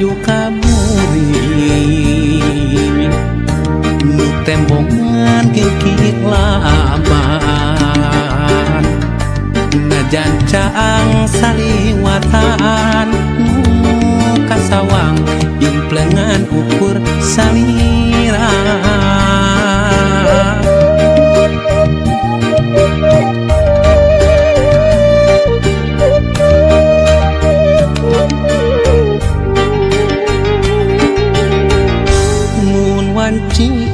nuju kamuri nu tembongan kikik laban najan caang saliwatan nu kasawang implengan ukur salira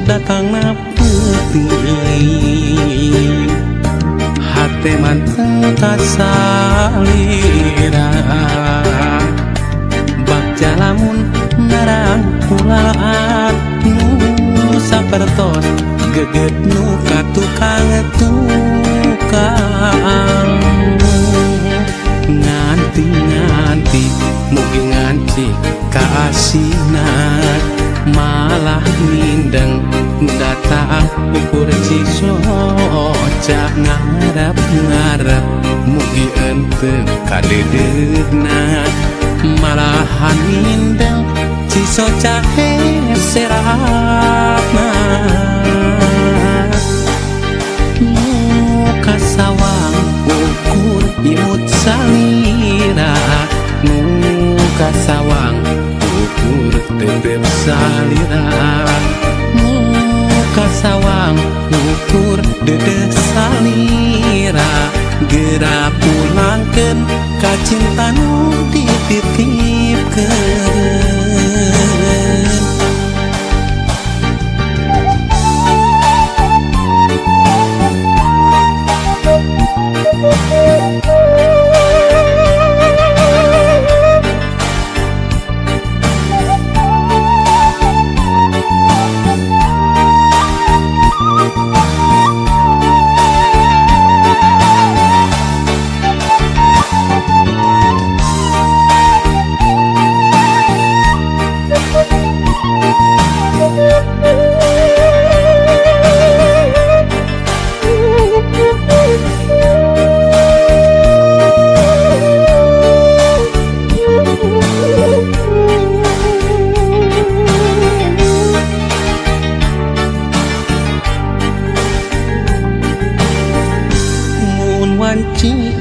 datang na putih hati manteng kasalira bak jalamun narang pulaan nu sapertos geget nu katukang nganti mugi nganci kaasina malah mindeng datang ukur cisoca ngarap mugi ente kadedegna malahan mindeng cisoca serapna muka sawang ukur imut salira muka sawang ukur tetep salira muka sawang ukur dedeh salira gera pulangkeun ka cinta nu dititipkeun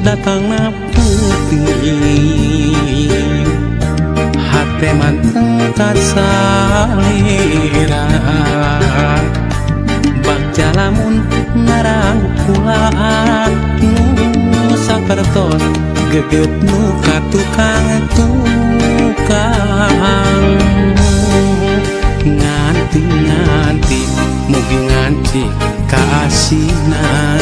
datang na putih hati manteng kasalira bak jalamun narang pulaan nu sapertos geget nu katukang nganti mugi nganci kaasina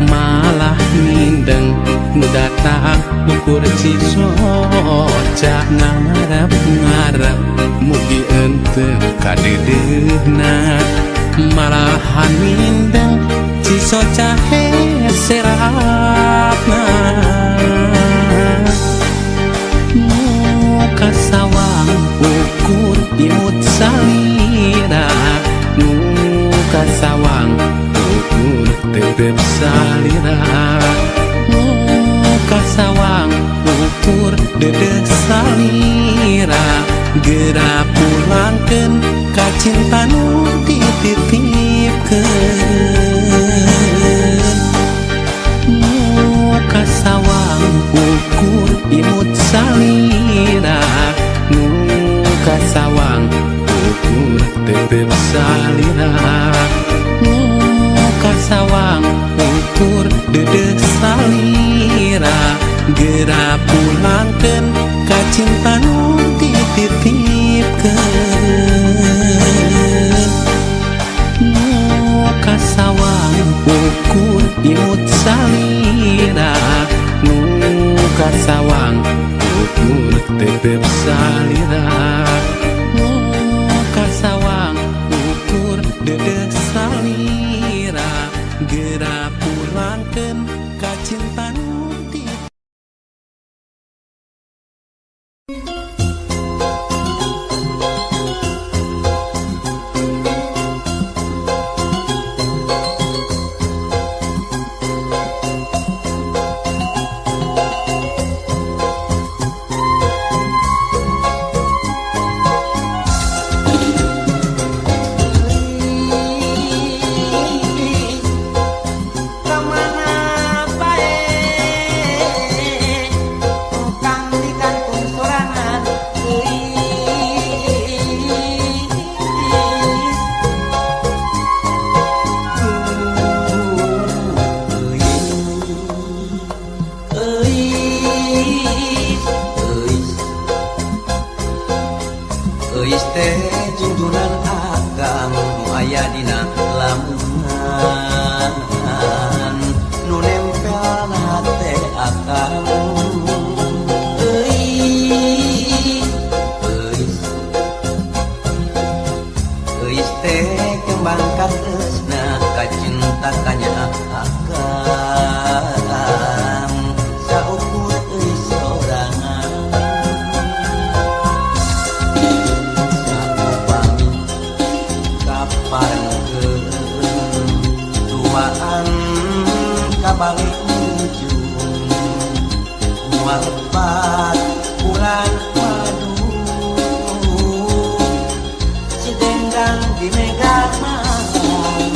malah mindeng nu datang ukur cisoca ngarap mugi ente kadedegna malahan mindeng cisoca serapna muka sawang ukur imut salira muka sawang ukur tetep salira muka sawang ukur dedeh salira gera pulangkeun ka cinta nu dititipkeun muka sawang ukur imut salira muka sawang ukur tetep salira muka sawang ukur dedeh salira gera pulangkeun ka cinta nu dititipkeun muka sawang ukur imut salira muka sawang ukur tetep salira muka sawang ukur dedeh salira gera pulangkeun ka cinta nu duaan kabalik ujung lepat bulan madu si dendang di mega malam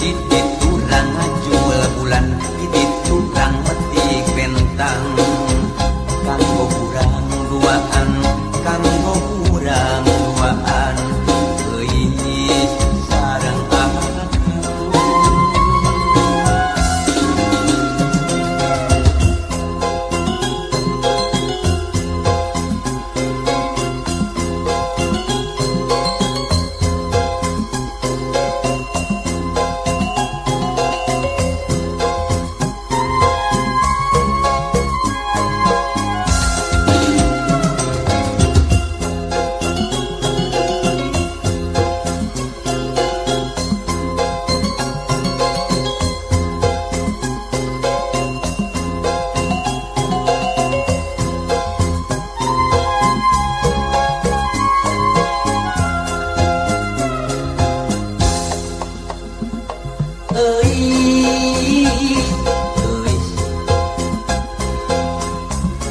titik kurang ngajul bulan titik kurang metik bentang kanggo kurang duaan kanggo kurang duaan euis sareng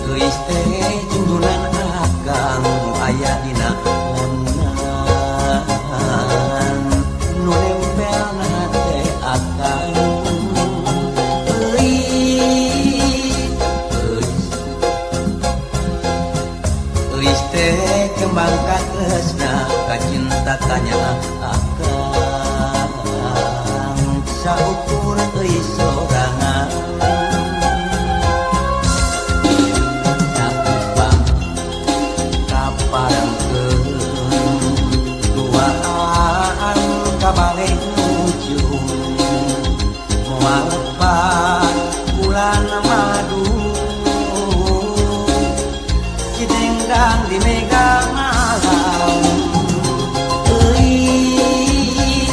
euis teh jundunan akang nu aya dina lamunan nu nempelna teh akang euis teh kembang katresna ka cinta tanya akang saukur euis sorangan duaan kabalik ujung lepat bulan madu si dendang di mega malam euis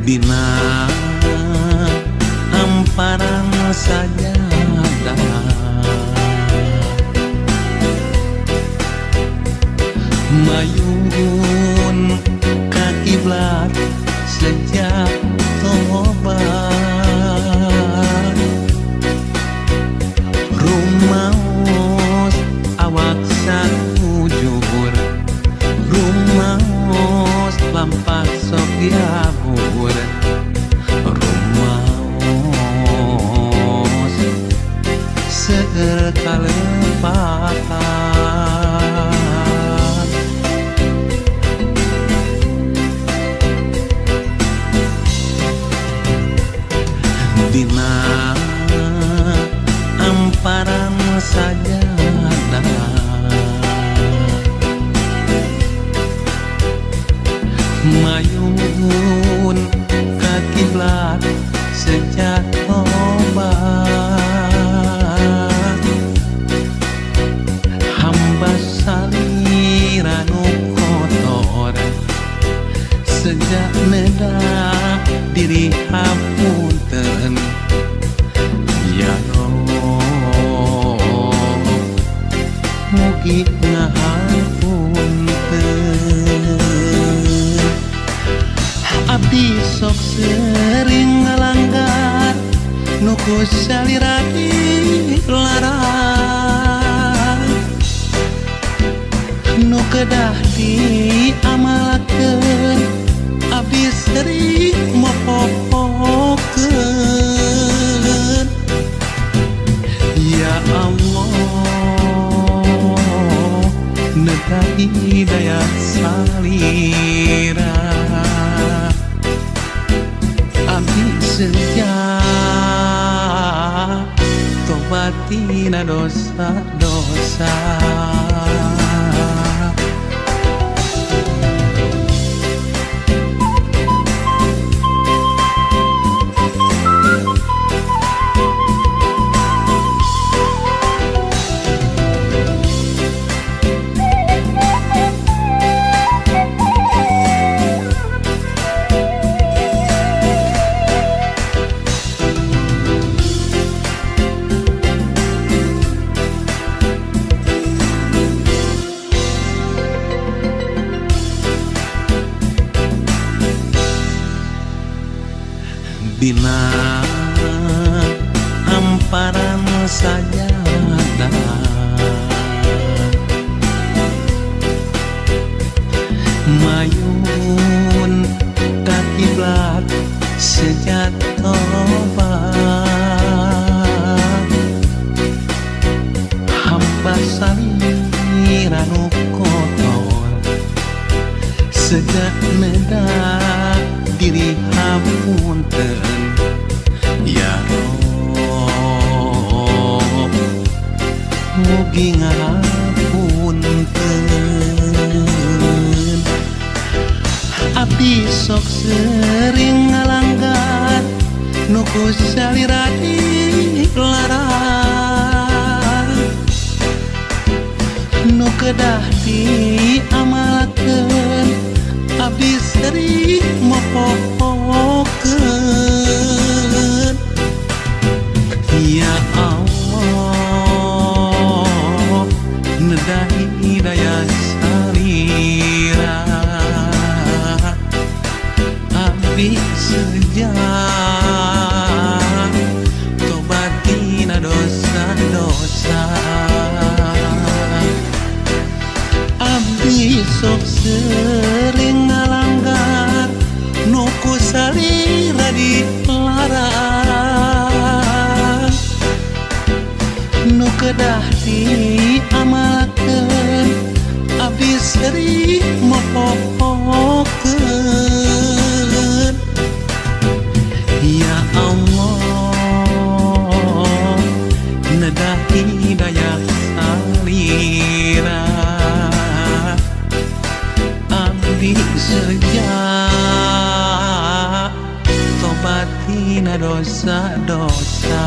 Dina amparan sajadah mayun ka kiblat sejak tobat rumaos awak sakujur rumaos lampak sok diabur rumaos sekalepakat dina amparan sajadah mayun ka kiblat sejak tobat hamba salira nu kotor sejak nedah diri hapunten ya Rob mugi ngahapunten abdi sok sering ngalanggar nuku salira dilarang nu kedah diamalakeun abdi sering mopopokeun ya Allah nedah hidayah salira abdi sejak tobatina dosa-dosa dina amparan sajadah mayun ka kiblat sejak tobat hamba salira nu kotor sejak nedah diri hapunten ya Rob mugi ngahapunten abdi sok sering ngalanggar nuku salira dilarang nu kedah diamalakeun abdi sering mopopokeun ya Allah nedah hidayah salira abdi sejak tobatina dosa-dosa abdi sok sering ngalanggar nuku salira dilarang nu kedah diamalakeun abdi sering mopopokeun ya Allah nedah hidayah salira abdi sejak tobatina dosa-dosa